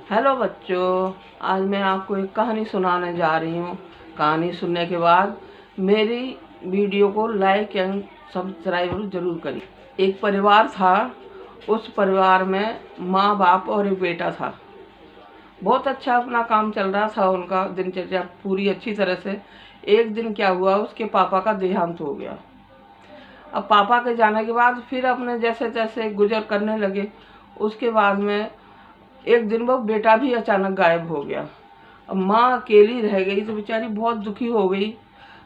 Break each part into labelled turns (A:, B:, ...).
A: Hello बच्चों, आज मैं आपको एक कहानी सुनाने जा रही हूँ। कहानी सुनने के बाद मेरी वीडियो को लाइक एंड सब्सक्राइब जरूर करिए। एक परिवार था। उस परिवार में माँ बाप और एक बेटा था। बहुत अच्छा अपना काम चल रहा था, उनका दिनचर्या पूरी अच्छी तरह से। एक दिन क्या हुआ, उसके पापा का देहांत हो गया। अब पापा के जाने के बाद फिर अपने जैसे तैसे गुजर करने लगे। उसके बाद में एक दिन वो बेटा भी अचानक गायब हो गया। अब माँ अकेली रह गई तो बेचारी बहुत दुखी हो गई।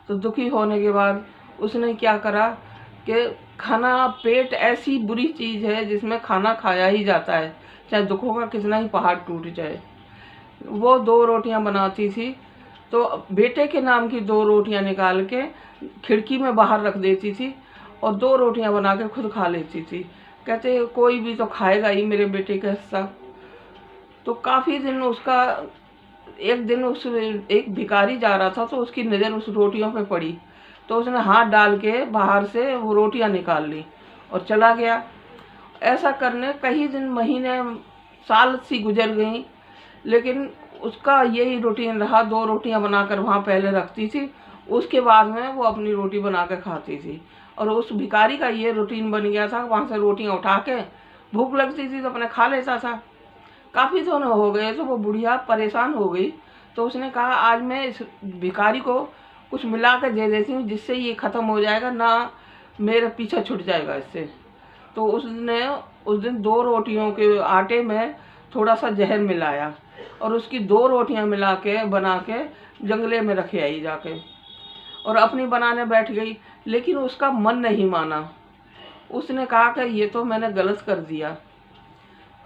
A: तो दुखी होने के बाद उसने क्या करा कि खाना, पेट ऐसी बुरी चीज़ है जिसमें खाना खाया ही जाता है, चाहे दुखों का कितना ही पहाड़ टूट जाए। वो 2 रोटियां बनाती थी, तो बेटे के नाम की 2 रोटियां निकाल के खिड़की में बाहर रख देती थी और 2 रोटियां बना के खुद खा लेती थी। कहते कोई भी तो खाएगा ही मेरे बेटे का हिस्सा। तो काफ़ी दिन उसका, एक दिन उस एक भिखारी जा रहा था तो उसकी नज़र उस रोटियों पे पड़ी। तो उसने हाथ डाल के बाहर से वो रोटियां निकाल ली और चला गया। ऐसा करने कई दिन, महीने, साल सी गुजर गई, लेकिन उसका यही रूटीन रहा। 2 रोटियां बनाकर वहाँ पहले रखती थी, उसके बाद में वो अपनी रोटी बना कर खाती थी। और उस भिखारी का ये रूटीन बन गया था, वहाँ से रोटियां उठा के, भूख लगती थी तो अपने खा लेता था। काफ़ी दिन हो गए तो वो बुढ़िया परेशान हो गई। तो उसने कहा आज मैं इस भिखारी को कुछ मिला कर दे देती हूँ, जिससे ये ख़त्म हो जाएगा ना, मेरा पीछा छूट जाएगा इससे। तो उसने उस दिन 2 रोटियों के आटे में थोड़ा सा जहर मिलाया और उसकी 2 रोटियां मिला के बना के जंगले में रखे आई जाके, और अपनी बनाने बैठ गई। लेकिन उसका मन नहीं माना। उसने कहा कि ये तो मैंने गलत कर दिया।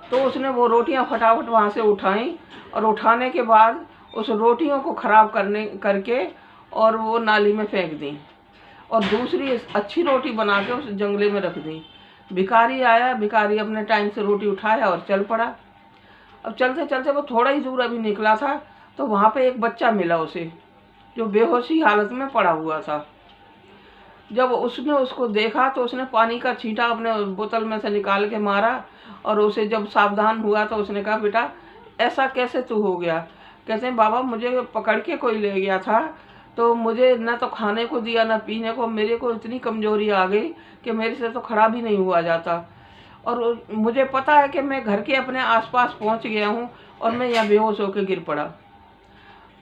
A: तो उसने वो रोटियां फटाफट वहाँ से उठाई और उठाने के बाद उस रोटियों को ख़राब करके और वो नाली में फेंक दी और दूसरी अच्छी रोटी बना के उस जंगले में रख दी। भिखारी आया, भिखारी अपने टाइम से रोटी उठाया और चल पड़ा। अब चलते चलते वो थोड़ा ही दूर अभी निकला था तो वहाँ पे एक बच्चा मिला उसे, जो बेहोशी हालत में पड़ा हुआ था। जब उसने उसको देखा तो उसने पानी का छींटा अपने बोतल में से निकाल के मारा और उसे जब सावधान हुआ तो उसने कहा बेटा ऐसा कैसे तू हो गया। कहते हैं बाबा मुझे पकड़ के कोई ले गया था, तो मुझे न तो खाने को दिया न पीने को, मेरे को इतनी कमजोरी आ गई कि मेरे से तो खड़ा भी नहीं हुआ जाता। और मुझे पता है कि मैं घर के अपने आसपास पहुंच गया हूं और मैं यहाँ बेहोश होकर गिर पड़ा।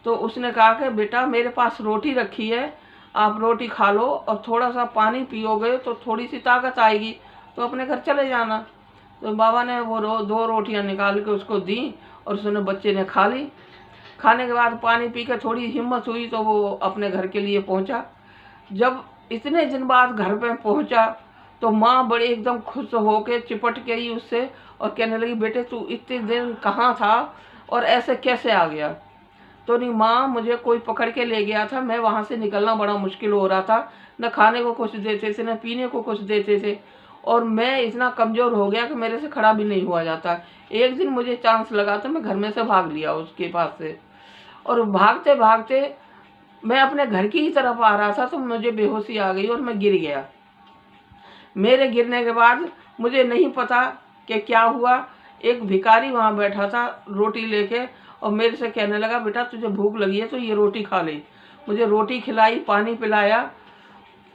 A: तो उसने कहा कि बेटा मेरे पास रोटी रखी है, आप रोटी खा लो और थोड़ा सा पानी पियोगे तो थोड़ी सी ताकत आएगी, तो अपने घर चले जाना। तो बाबा ने वो 2 रोटियां निकाल के उसको दी और उसने, बच्चे ने खा ली। खाने के बाद पानी पी के थोड़ी हिम्मत हुई तो वो अपने घर के लिए पहुंचा। जब इतने दिन बाद घर पे पहुंचा तो माँ बड़ी एकदम खुश होके चिपट गई उससे और कहने लगी बेटे तू इतने दिन कहाँ था और ऐसे कैसे आ गया। तो नहीं माँ, मुझे कोई पकड़ के ले गया था, मैं वहाँ से निकलना बड़ा मुश्किल हो रहा था, न खाने को कुछ देते थे न पीने को कुछ देते थे, और मैं इतना कमज़ोर हो गया कि मेरे से खड़ा भी नहीं हुआ जाता। एक दिन मुझे चांस लगा तो मैं घर में से भाग लिया उसके पास से, और भागते भागते मैं अपने घर की ही तरफ आ रहा था तो मुझे बेहोशी आ गई और मैं गिर गया। मेरे गिरने के बाद मुझे नहीं पता कि क्या हुआ। एक भिखारी वहाँ बैठा था रोटी लेके और मेरे से कहने लगा बेटा तुझे भूख लगी है तो ये रोटी खा ले। मुझे रोटी खिलाई, पानी पिलाया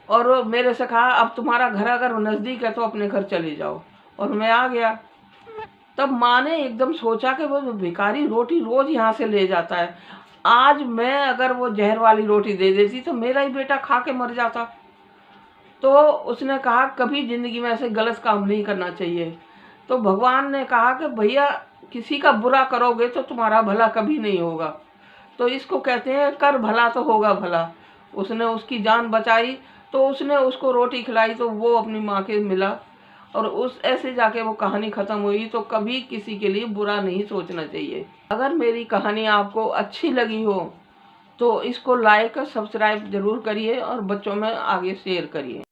A: और मेरे से कहा अब तुम्हारा घर अगर नज़दीक है तो अपने घर चले जाओ, और मैं आ गया। तब माँ ने एकदम सोचा कि वो भिखारी रोटी रोज़ यहाँ से ले जाता है, आज मैं अगर वो जहर वाली रोटी दे देती तो मेरा ही बेटा खा के मर जाता। तो उसने कहा कभी ज़िंदगी में ऐसे गलत काम नहीं करना चाहिए। तो भगवान ने कहा कि भैया किसी का बुरा करोगे तो तुम्हारा भला कभी नहीं होगा, तो इसको कहते हैं कर भला तो होगा भला। उसने उसकी जान बचाई तो उसने उसको रोटी खिलाई तो वो अपनी माँ के मिला, और उस ऐसे जाके वो कहानी ख़त्म हुई। तो कभी किसी के लिए बुरा नहीं सोचना चाहिए। अगर मेरी कहानी आपको अच्छी लगी हो तो इसको लाइक सब्सक्राइब ज़रूर करिए और बच्चों में आगे शेयर करिए।